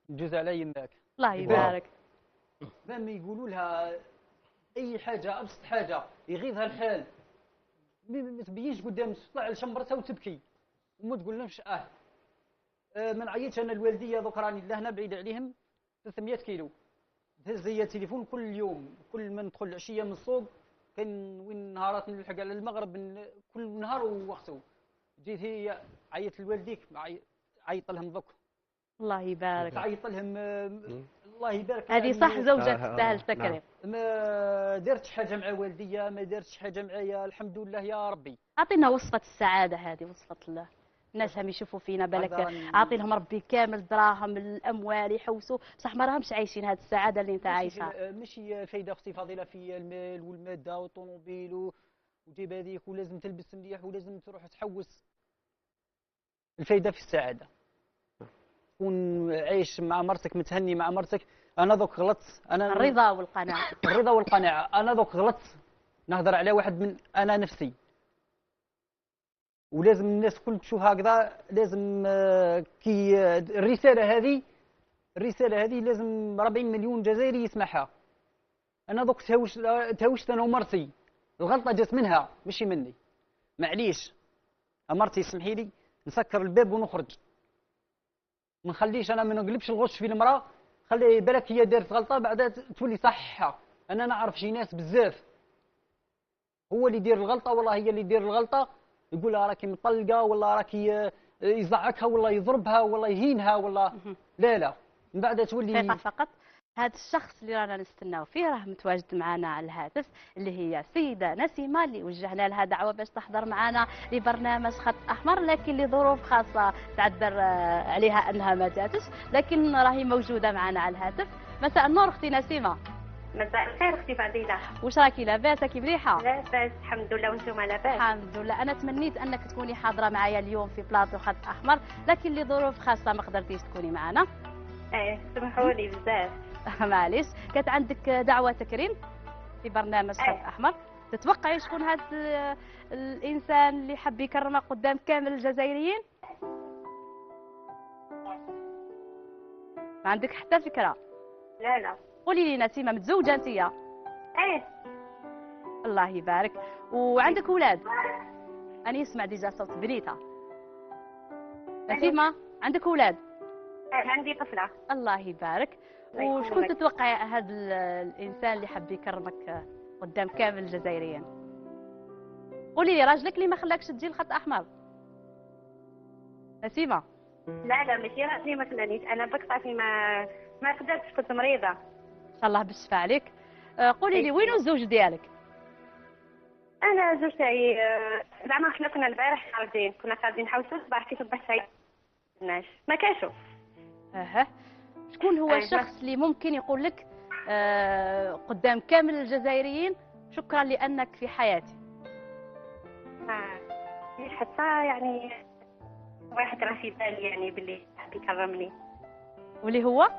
نجوز على يماك. الله يبارك. لما يقولوا لها اي حاجه ابسط حاجه يغيظها الحال، ما تبينش قدام، تطلع لشمبرتها وتبكي وما تقول لهمش ما نعيطش انا الوالديه دوك راني لهنا بعيد عليهم 300 كيلو، تهز هي التليفون كل يوم، كل ما ندخل العشيه من السوق كان وين نهارات نلحق على المغرب كل نهار ووقته. جيت هي عيط لوالديك، عيط لهم دوك. الله يبارك. عيط لهم الله يبارك. هذه صح زوجة تستاهل التكريم. ما درتش حاجه مع والديا، ما درتش حاجه معايا، الحمد لله يا ربي. اعطينا وصفة السعادة هذه، وصفة الله. الناس هم يشوفوا فينا بالك عاطي لهم ربي كامل الدراهم الاموال يحوسوا، بصح ما راهمش عايشين هذه السعاده اللي انت عايشها. ماشي فايده اختي فضيله في المال والماده والطوموبيل وجيب هذيك ولازم تلبس مليح ولازم تروح تحوس. الفايده في السعاده، تكون عايش مع مرتك متهني مع مرتك. انا دوك غلطت، انا الرضا والقناعه. الرضا والقناعه. انا دوك غلطت نهضر على واحد من انا نفسي، ولازم الناس كل تشوف هكذا. لازم كي الرساله هذه لازم 40 مليون جزائري يسمعها. انا دوك تهوشت انا ومرتي، الغلطه جات منها ماشي مني. معليش مرتي سمحي لي نسكر الباب ونخرج، ما نخليش انا ما نقلبش الغش في المراه. خلي بالك هي دارت غلطه بعدا تولي صحها. انا نعرف شي ناس بزاف هو اللي يدير الغلطه، والله هي اللي يدير الغلطه، يقول لها راكي مطلقه ولا راكي يزعقها ولا يضربها ولا يهينها ولا لا من بعد تولي. فقط هذا الشخص اللي رانا نستناو فيه راه متواجد معنا على الهاتف، اللي هي السيده نسيمه، اللي وجهنا لها دعوه باش تحضر معنا لبرنامج خط احمر، لكن لظروف خاصه تعذر عليها انها ما جاتش، لكن راهي موجوده معنا على الهاتف. مساء النور اختي نسيمه. مساء الخير اختي فضيله. واش راكي لاباس؟ راكي مليحه؟ لاباس الحمد لله، وانتم لاباس؟ الحمد لله. انا تمنيت انك تكوني حاضره معايا اليوم في بلاطو خط احمر، لكن لظروف خاصه ما قدرتيش تكوني معنا. سمحوا لي بزاف. معليش. كانت عندك دعوه تكريم في برنامج خط احمر، تتوقعي شكون هذا الانسان اللي حب يكرمك قدام كامل الجزائريين؟ ما عندك حتى فكره؟ لا. قولي لي نسيمه، متزوجه انتيا؟ الله يبارك. وعندك اولاد؟ انا يسمع ديجا صوت بنيتها. نسيمه عندك اولاد؟ عندي طفله. الله يبارك. وشكون تتوقعي هذا الانسان اللي حب يكرمك قدام كامل الجزائريين؟ قولي لي راجلك اللي ما خلاكش تجي الخط احمر؟ نسيمه. لا ماشي راجلي ما خلانيش، انا بقطع ما قدرتش، كنت مريضه. ان شاء الله بالشفاء عليك. قولي لي وين الزوج ديالك؟ انا زوج تاعي زعما حنا كنا البارح خارجين، كنا خارجين نحوسوا الصباح، كي صبحت سايق ما كاشو. شكون هو الشخص اللي ممكن يقول لك قدام كامل الجزائريين شكرا لانك في حياتي؟ حتى يعني واحد راه في بالي يعني باللي حاب يكرمني. واللي هو؟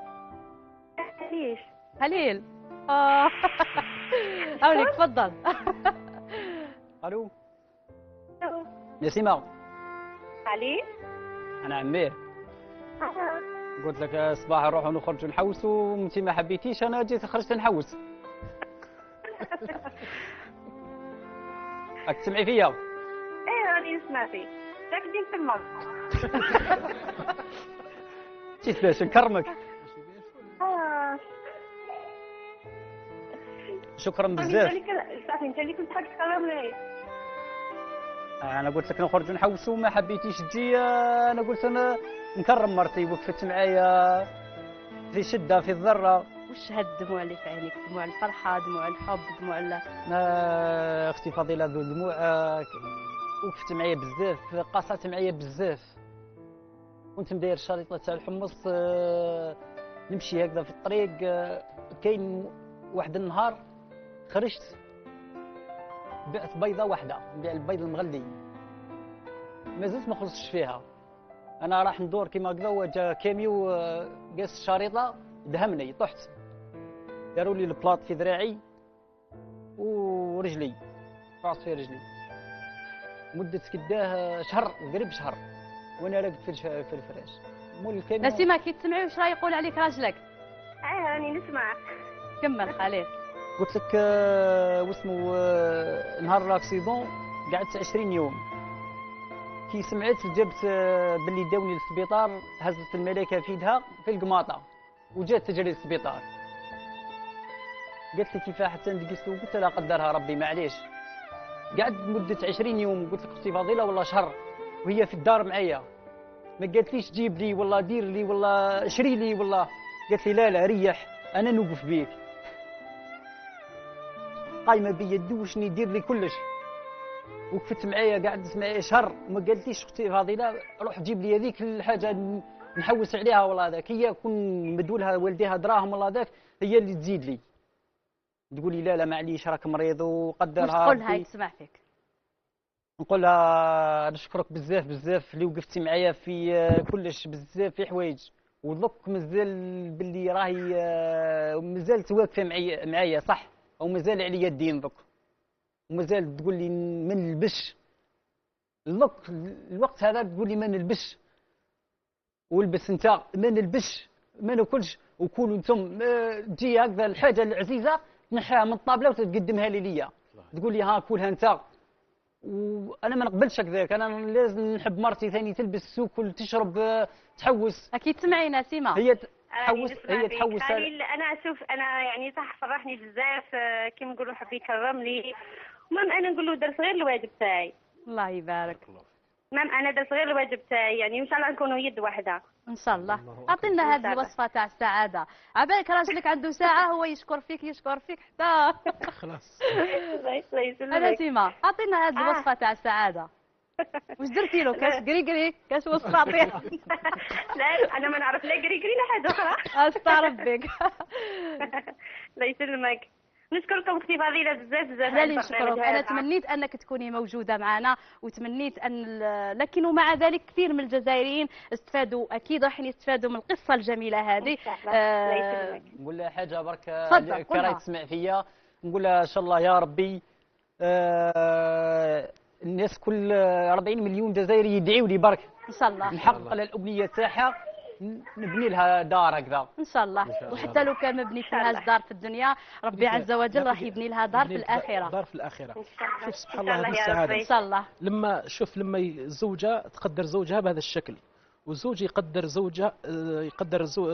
ليش؟ هليل. هاوليك تفضل. الو نسيمه. علي انا عمير. قلت لك صباح نروحوا نخرجوا نحوسوا، وانت ما حبيتيش، انا جيت خرجت نحوس. راك تسمعي فيا؟ راني نسمع فيك، راك دير في الماء. جيت باش نكرمك. شكرا بزاف. صافي انت اللي كنت حاب تقرب لي. انا قلت لك نخرجوا نحوسوا، ما حبيتيش تجي. انا قلت انا نكرم مرتي، وقفت معايا في شده في الضره. وش هاد الدموع اللي في عينيك؟ دموع الفرحه، دموع الحب، دموع اختي فضيله ذو دموع. وقفت معايا بزاف، قاصات معايا بزاف. كنت مداير الشريطه تاع الحمص، نمشي هكذا في الطريق. كاين واحد النهار خرجت بعت بيضه واحده، نبيع البيض المغلي، ما زلت ما خلصتش فيها. انا راح ندور كيما هكذا، وجا كاميو قاس الشريطه دهمني، طحت، داروا لي البلاط في ذراعي ورجلي، فعصت في رجلي. مدة كداه شهر، قريب شهر، وانا راقد في الفراش. مول الكاميو. نسيمه كي تسمعي واش راه يقول عليك راجلك؟ راني نسمع. كمل خليل. قلت لك واسمو نهار الاكسيدون قعدت 20 يوم. كي سمعت جبت باللي داوني للسبيطار، هزت الملائكه في يدها في القماطه وجات تجري للسبيطار. قالت لي كيفاه حتى ندقست، قلت لا قدرها ربي معليش. قعدت مده 20 يوم. قلت لك اختي فضيله والله شهر وهي في الدار معايا، ما قالتليش جيب لي والله دير لي والله اشري لي والله. قالت لي لا ريح انا نوقف بيك. قايمه بيدي واش ندير لي كلش. وقفت معايا قعدت معايا شهر وما قالتليش اختي فاضله روح جيب لي هذيك الحاجه نحوس عليها والله هذاك. هي كون مدولها والديها دراهم والله هذاك، هي اللي تزيد لي. تقول لي لا معليش راك مريض وقدرها. واش تقول لها تسمع فيك؟ نقول لها نشكرك بزاف اللي وقفتي معايا في كلش، بزاف في حوايج، ودرك مازال باللي راهي مازالت واقفه معايا صح، او مازال عليا الدين درك، ومازال تقول لي ما نلبسش. الوقت هذا تقول لي ما نلبسش، والبس انت ما نلبسش، ما ناكلش، وكونوا انتم تجي هكذا الحاجه العزيزه تنحيها من الطابله وتقدمها لي. تقول لي ها كلها انت. وانا ما نقبلش هكذاك، انا لازم نحب مرتي ثاني تلبس السوق وتشرب تحوس. اكيد تسمعي نسيمه. هي تحوس انا شوف انا يعني صح فرحني بزاف، كيما نقولوا حب يكرم لي. المهم انا نقول له درت غير الواجب تاعي. الله يبارك. المهم انا درت غير الواجب تاعي، يعني ان شاء الله نكونوا يد واحده ان شاء الله. اعطينا هذه الوصفه تاع السعاده. عبالك راجلك عنده ساعه هو يشكر فيك حتى خلاص. الله يسلمك. نسيمه اعطينا هذه الوصفه تاع السعاده. واش درتي له؟ كاش قري كاش وصفه؟ لا انا ما نعرف لا قري لا حاجه اخرى. استربك. الله يسلمك. نشكركم اختي فضيله بزاف. احنا اللي نشكرك. انا تمنيت انك تكوني موجوده معنا، وتمنيت ان لكن ومع ذلك كثير من الجزائريين استفادوا، اكيد راح يستفادوا من القصه الجميله هذه. نقول لها حاجه برك كراي تسمع فيا، نقول لها ان شاء الله يا ربي الناس كل 40 مليون جزائري يدعيوا لي برك ان شاء الله نحقق لها الامنيه تاعها، نبني لها دار هكذا ان شاء الله. وحتى لو كان ما بنيت لهاش دار في الدنيا، ربي عز وجل راح يبني لها دار في الاخره. دار في الاخره. شوف سبحان الله هذه السعاده ان شاء الله. لما الزوجه تقدر زوجها بهذا الشكل، والزوج يقدر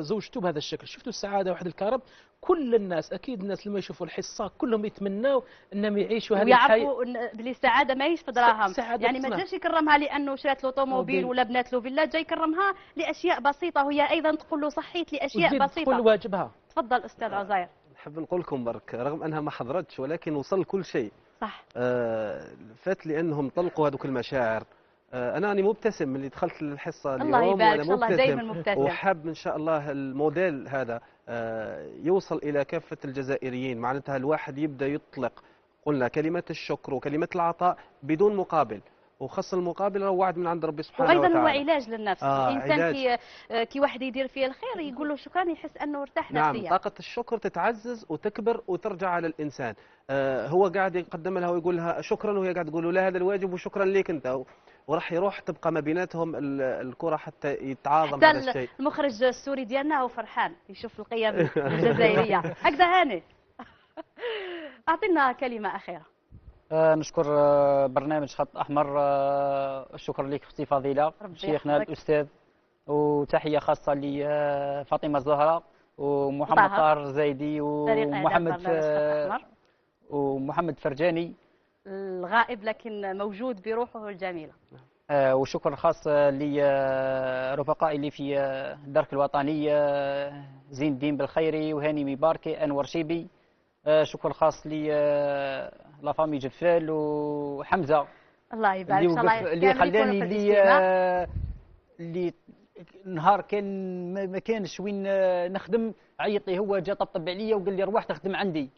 زوجته بهذا الشكل. شفتوا السعاده واحد الكرم. كل الناس اكيد الناس لما يشوفوا الحصه كلهم يتمنوا انهم يعيشوا هذه الحياه، ويعرفوا بلي السعاده ماهيش في دراهم. يعني ما جاش يكرمها لانه شرات له طوموبيل ولا بنات له فيلا، جاي يكرمها لاشياء بسيطه، وهي ايضا تقول له صحيت لاشياء بسيطه كل واجبها. تفضل استاذ عزير. نحب نقول لكم برك رغم انها ما حضرتش ولكن وصل كل شيء صح. فات لانهم طلقوا هذوك المشاعر. انا راني مبتسم من اللي دخلت الحصه اليوم. الله يبارك، ان شاء الله دائما مبتسم، وحاب ان شاء الله الموديل هذا يوصل الى كافه الجزائريين. معناتها الواحد يبدا يطلق قلنا كلمه الشكر وكلمه العطاء بدون مقابل، وخاصه المقابل هو وعد من عند ربي سبحانه وتعالى. وايضا هو علاج للنفس. الانسان علاج. كي واحد يدير فيه الخير يقول له شكرا، يحس انه ارتاح نفسيا. نعم، طاقه الشكر تتعزز وتكبر وترجع على الانسان. هو قاعد يقدم لها ويقول لها شكرا، وهي قاعد تقول له لا هذا الواجب وشكرا لك انت، وراح يروح تبقى ما بيناتهم الكره حتى يتعاظم هذا الشيء. المخرج السوري ديالنا هو فرحان يشوف القيم الجزائريه هكذا. هاني اعطينا كلمه اخيره. نشكر برنامج خط احمر. شكرا لك اختي فضيله، شيخنا الاستاذ، وتحيه خاصه لفاطمه الزهراء ومحمد طاهر زايدي ومحمد ومحمد فرجاني. الغائب لكن موجود بروحه الجميلة. وشكر خاص لرفقائي اللي في الدرك الوطني، زين الدين بالخيري وهاني مباركي أنور شيبي. شكر خاص لافامي جفال وحمزة الله يبارك، ان شاء الله اللي خلاني اللي نهار كان ما كانش وين نخدم، عيط لي هو جا طبطب عليا وقال لي روح تخدم عندي.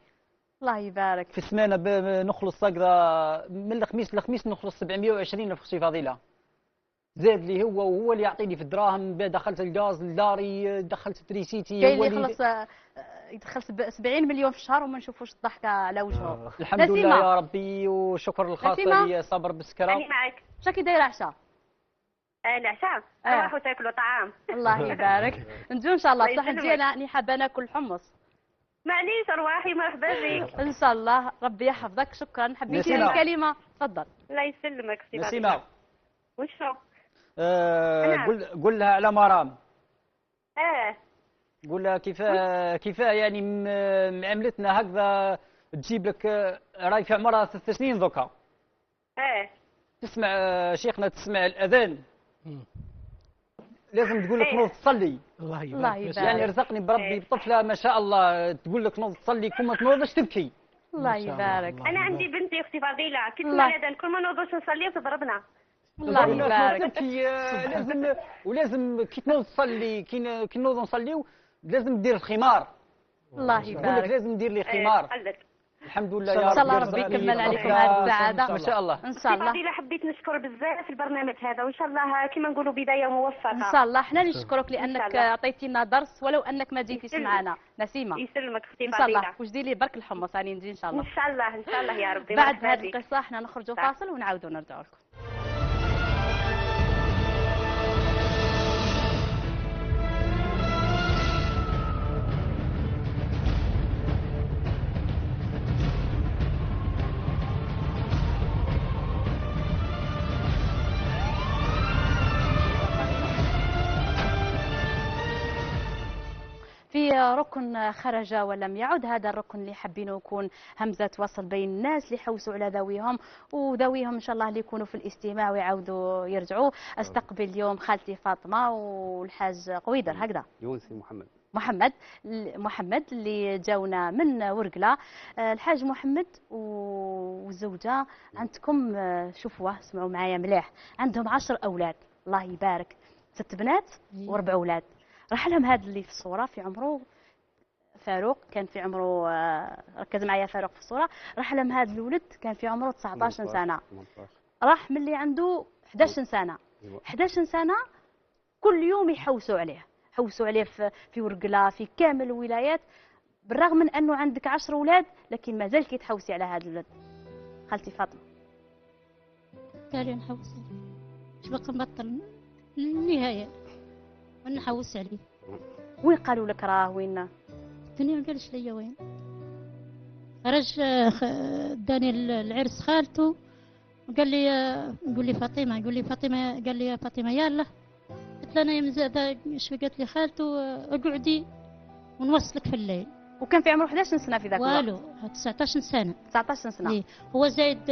الله يبارك. في السمانه نخلص هكذا من الخميس للخميس نخلص 720 في اختي فضيله. زاد لي هو اللي يعطيني في الدراهم، دخلت الغاز لداري، دخلت تريسيتي. كاين اللي يخلص يدخل 70 مليون في الشهر وما نشوفوش الضحكه على وجهه. الحمد لله يا ربي، وشكر الخاصه لي صبر بالسكره. أنا معك. شكي دايره عشاء؟ العشاء راحوا تاكلوا طعام. الله يبارك. نجو ان شاء الله. صح ديالنا اني حابه ناكل حمص. معليش ارواحي مرحبا بك. ان شاء الله ربي يحفظك. شكرا. حبيتي الكلمه؟ تفضل. الله يسلمك سي نسيمه. وشو؟ قول لها على مرام. قول لها كيفاه يعني معاملتنا هكذا تجيب لك راي في عمرها 3 سنين ذوكا. تسمع شيخنا، تسمع الاذان لازم تقول لك نوض تصلي. الله يبارك. يعني رزقني بربي بطفله ما شاء الله تقول لك نوض تصلي، كل ما تنوضش تبكي. الله يبارك. انا عندي بنتي اختي فضيله كي تسمع الاذان كل ما نوضوش نصلي وتضربنا. الله يبارك. لازم ولازم كي تنوض تصلي، كي نوض نصليو لازم دير الخمار. الله يبارك. لازم دير لي خمار. الحمد لله يا رب. ان شاء الله ربي يكمل عليكم هذه السعاده ما شاء الله. ان شاء الله. فضيله حبيت نشكر بزاف البرنامج هذا، وان شاء الله كما نقولوا بدايه موفقه. ان شاء الله حنا نشكرك لانك عطيتينا درس ولو انك ما جيتيش معنا. نسيمه يسلمك اختي فضيله. ان شاء الله واش ديري برك الحمص راني نجي ان شاء الله. ان شاء الله ان شاء الله يا ربي. بعد هذه القصه حنا نخرجوا فاصل ونعاودوا نرجعوا لكم. في ركن خرج ولم يعد، هذا الركن اللي حابين يكون همزة وصل بين الناس اللي حوسوا على ذويهم وذويهم إن شاء الله اللي يكونوا في الاستماع ويعاودوا يرجعوا. استقبل اليوم خالتي فاطمة والحاج قويدر هكذا. يونسي محمد اللي جاونا من ورقلة. الحاج محمد والزوجة عندكم شوفوا اسمعوا معايا مليح، عندهم 10 أولاد الله يبارك، 6 بنات و4 أولاد. راح لهم هذا اللي في الصورة في عمره فاروق، كان في عمره ركز معايا فاروق في الصورة، راح لهم هذا الولد كان في عمره 19 سنة، راح من اللي عنده 11 سنة. 11 سنة كل يوم يحوسوا عليه في ورقلة في كامل الولايات، بالرغم من أنه عندك 10 أولاد لكن ما زال كيتحوسي على هذا الولد. خالتي فاطمة قالوا نحوس عليه، اش بقى نبطل للنهاية ونحوس عليه. وين قالوا لك راه وين؟ الدنيا ما قالش ليا وين. خرج داني العرس خالته وقال لي قول لي فاطمه، قال لي يا فاطمه يلا. قلت له انا يا مزاده اش قالت لي خالته اقعدي ونوصلك في الليل. وكان في عمره 11 سنه في ذاك الوقت. والو 19 سنه. 19 سنه. إيه. هو زايد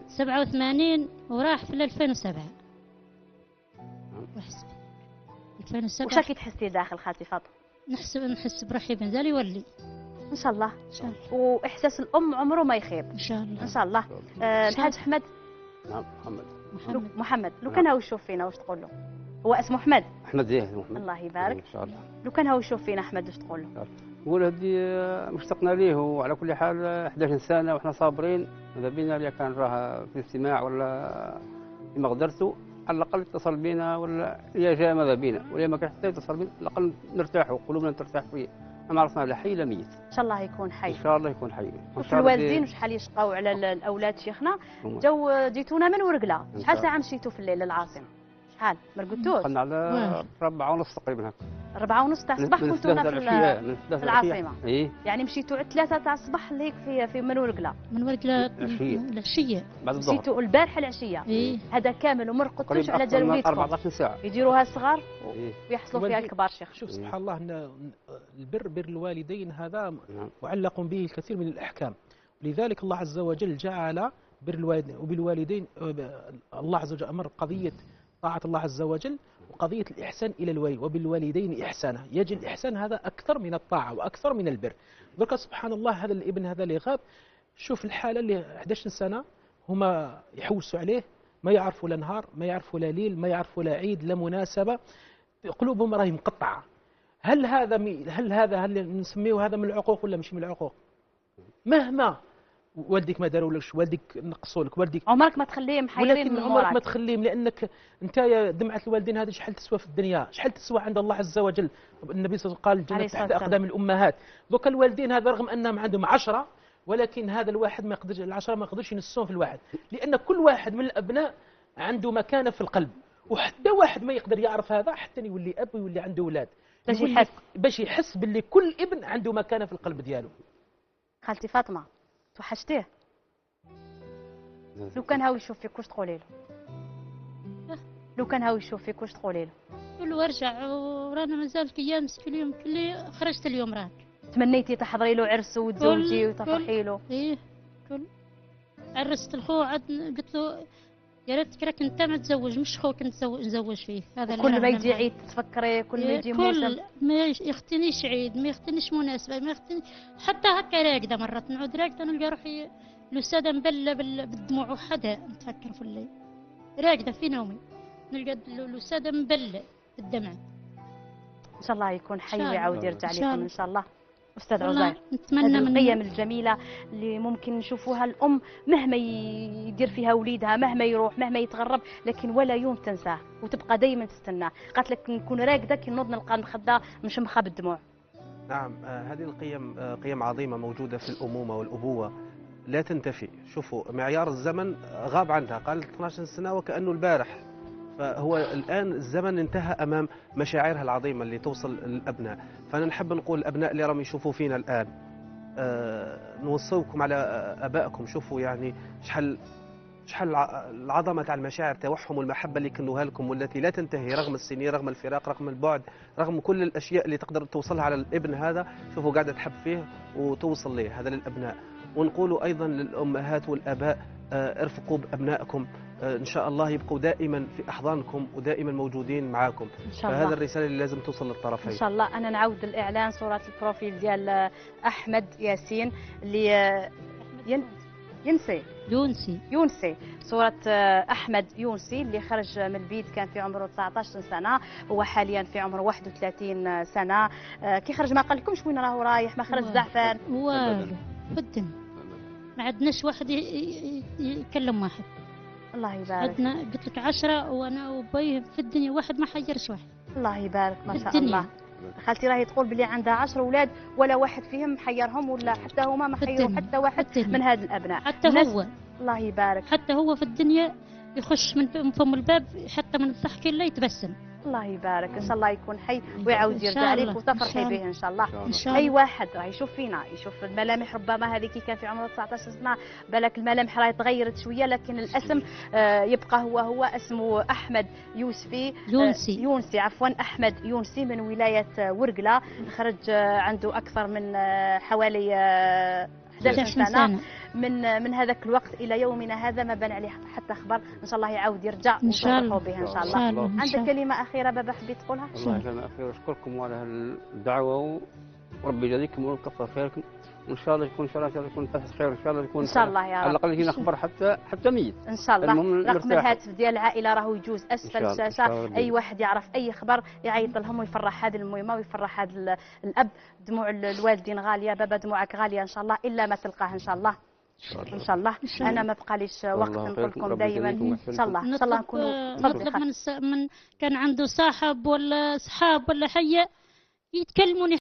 87 وراح في 2007. وحسبي 2007. وش راكي تحسي داخل خالتي فاطمه؟ نحس بروحي بنزال يولي ان شاء الله. ان شاء الله. واحساس الام عمره ما يخيب ان شاء الله. ان شاء الله. الحاج احمد. نعم محمد لو كان هو يشوف فينا واش تقول له؟ هو اسمه احمد محمد. الله يبارك. ان شاء الله. لو كان هو يشوف فينا احمد واش تقول له؟ نقول هذه مشتقنا ليه، وعلى كل حال 11 سنه وحنا صابرين. ماذا بينا اللي كان راه في الاستماع ولا في مقدرته على الاقل اتصل بينا، ولا يا جاء ماذا بينا، ولا ما كان حتى يتصل بينا على الاقل نرتاحوا قلوبنا ترتاح فيه. ما عرفنا لا حي لا ميت. ان شاء الله يكون حي. ان شاء الله يكون حي. وفي الوالدين وشحال يشقاو على الاولاد شيخنا. جيتونا من ورقله، شحال ساعه مشيتوا في الليل للعاصمه؟ شحال ما رقدتوش؟ قلنا على 4:30 تقريبا هكا. 4:30 تاع الصباح كنتوا هنا في العاصمه. ايه يعني مشيتوا 3 تاع الصباح لهيك في من ورقله. من ورقله العشية. العشيه بعد الظهر. مشيتوا البارحه العشيه. إيه. هذا كامل وما رقدتوش قريب على أكثر جال من وليدكم. 14 ساعة. يديروها الصغار إيه. ويحصلوا فيها والدي- الكبار شيخ. شوف سبحان الله ان بر الوالدين هذا نعم. معلق به الكثير من الاحكام. لذلك الله عز وجل جعل بر الوالدين وبالوالدين الله عز وجل امر قضيه طاعه الله عز وجل وقضيه الاحسان الى الوالد وبالوالدين احسانا. يجي الاحسان هذا اكثر من الطاعه واكثر من البر. ذكر سبحان الله هذا الابن هذا اللي غاب، شوف الحاله اللي 11 سنه هما يحوسوا عليه، ما يعرفوا لا نهار، ما يعرفوا لا ليل، ما يعرفوا لا عيد لا مناسبه، قلوبهم راهي مقطعه. هل هل نسميه هذا من العقوق ولا مش من العقوق؟ مهما والديك ما دارولكش، والديك نقصوا لك، والديك عمرك ما تخليه محيرين ولكن من عمرك ما موراك. تخليهم، لانك انت يا دمعه الوالدين هذه شحال تسوى في الدنيا، شحال تسوى عند الله عز وجل. النبي صلى الله عليه وسلم قال عليه الجنه الصلاة تحت والسلام. اقدام الامهات. دوك الوالدين هذا رغم انهم عندهم 10 ولكن هذا الواحد ما يقدرش، العشرة ما يقدرش ينسون في الواحد، لان كل واحد من الابناء عنده مكانه في القلب، وحتى واحد ما يقدر يعرف هذا حتى يولي اب ويولي عنده اولاد باش يحس باللي كل ابن عنده مكانه في القلب ديالو. خالتي فاطمه توحشتيه؟ لو كان هاو يشوف فيك واش تقولي له؟ لو كان هاو يشوف فيك واش تقولي له؟ قول له ارجع ورانا مازال ايام اليوم كلي خرجت اليوم راك. تمنيتي تحضري له عرس وتزوجي وتفرحي له؟ ايه كل عرست الخو عاد قلت له يا ريتك راك انت ما تزوج مش خوك نزوج فيه. هذا كل ما يجي عيد تفكري، كل ما يجي موسم ما يختنيش عيد، ما يختنيش مناسبه، ما يختني حتى هكا راقده. مرات نعود راقده نلقى روحي الاستاذه مبله بالدموع وحدها نتفكر في الليل راقده في نومي نلقى الاستاذه مبله بالدمع. ان شاء الله يكون حي ويعاود يرجع لكم ان شاء الله. أستاذ عزير، نتمنى من القيم الجميلة اللي ممكن نشوفوها الأم مهما يدير فيها وليدها، مهما يروح مهما يتغرب، لكن ولا يوم تنساه وتبقى دايما تستناه. قالت لك نكون راقدة كي نوض نلقى مخدة مشمخة بالدموع. نعم، هذه القيم قيم عظيمة موجودة في الأمومة والأبوة لا تنتفي. شوفوا معيار الزمن غاب عنها، قالت 12 سنة وكأنه البارح، فهو الآن الزمن انتهى أمام مشاعرها العظيمة اللي توصل للأبناء. فأنا نحب نقول الأبناء اللي راهم يشوفوا فينا الآن، نوصوكم على أبائكم، شوفوا يعني شحال العظمة تاع المشاعر تاعهم والمحبة اللي كنوها لكم والتي لا تنتهي رغم السنين، رغم الفراق، رغم البعد، رغم كل الأشياء اللي تقدر توصلها على الابن هذا. شوفوا قاعدة تحب فيه وتوصل ليه، هذا للأبناء. ونقولوا أيضا للأمهات والآباء ارفقوا بأبنائكم، إن شاء الله يبقوا دائما في أحضانكم ودائما موجودين معاكم. إن شاء الله. فهذا الرسالة اللي لازم توصل للطرفين إن شاء الله. أنا نعود الإعلان صورة البروفيل ديال أحمد ياسين اللي يونسي صورة أحمد يونسي اللي خرج من البيت كان في عمره 19 سنة، هو حاليا في عمره 31 سنة. كي خرج ما قال لكمش وين راهو رايح؟ ما خرج زعفان والو بدنا ما عندناش واحد يكلم واحد. الله يبارك. عندنا قلت لك 10 وانا وبي في الدنيا واحد ما حيرش واحد. الله يبارك ما شاء الله. خالتي راهي تقول بلي عندها 10 اولاد ولا واحد فيهم محيرهم ولا حتى هما ما حيروا حتى واحد من هاد الابناء. حتى هو الله يبارك. حتى هو في الدنيا يخش من فم الباب حتى من الضحك لا يتبسم. الله يبارك. ان شاء الله يكون حي ويعاود يرجع لك وتفرحي به ان شاء الله. اي واحد راه يشوف فينا يشوف الملامح، ربما هذه كي كان في عمره 19 سنه بالك الملامح راهي تغيرت شويه، لكن الاسم يبقى هو اسمه احمد يونسي عفوا احمد يونسي من ولايه ورقله. خرج عنده اكثر من حوالي 11 سنه. من هذاك الوقت الى يومنا هذا ما بان عليه حتى خبر. ان شاء الله يعاود يرجع ونفرحوا به ان شاء الله. عندك كلمه اخيره بابا حبيت تقولها؟ والله كلمه اخيره اشكركم على الدعوه وربي يجازيكم ويكثر خيركم، وان شاء الله يكون فتح خير، ان شاء الله يكون ان شاء الله يا رب. على الاقل يجينا خبر حتى ميت ان شاء الله. رقم الهاتف ديال العائله راهو يجوز اسفل الشاشه، اي واحد يعرف اي خبر يعيط لهم ويفرح هذه المهمه ويفرح هذا الاب. دموع الوالدين غاليه بابا، دموعك غاليه ان شاء الله الا ما تلقاه ان شاء الله. ان شاء الله. انا ما بقاليش وقت نقول لكم دائما ان شاء الله نكونوا نطلب من كان عنده صاحب ولا اصحاب ولا حيه يتكلمون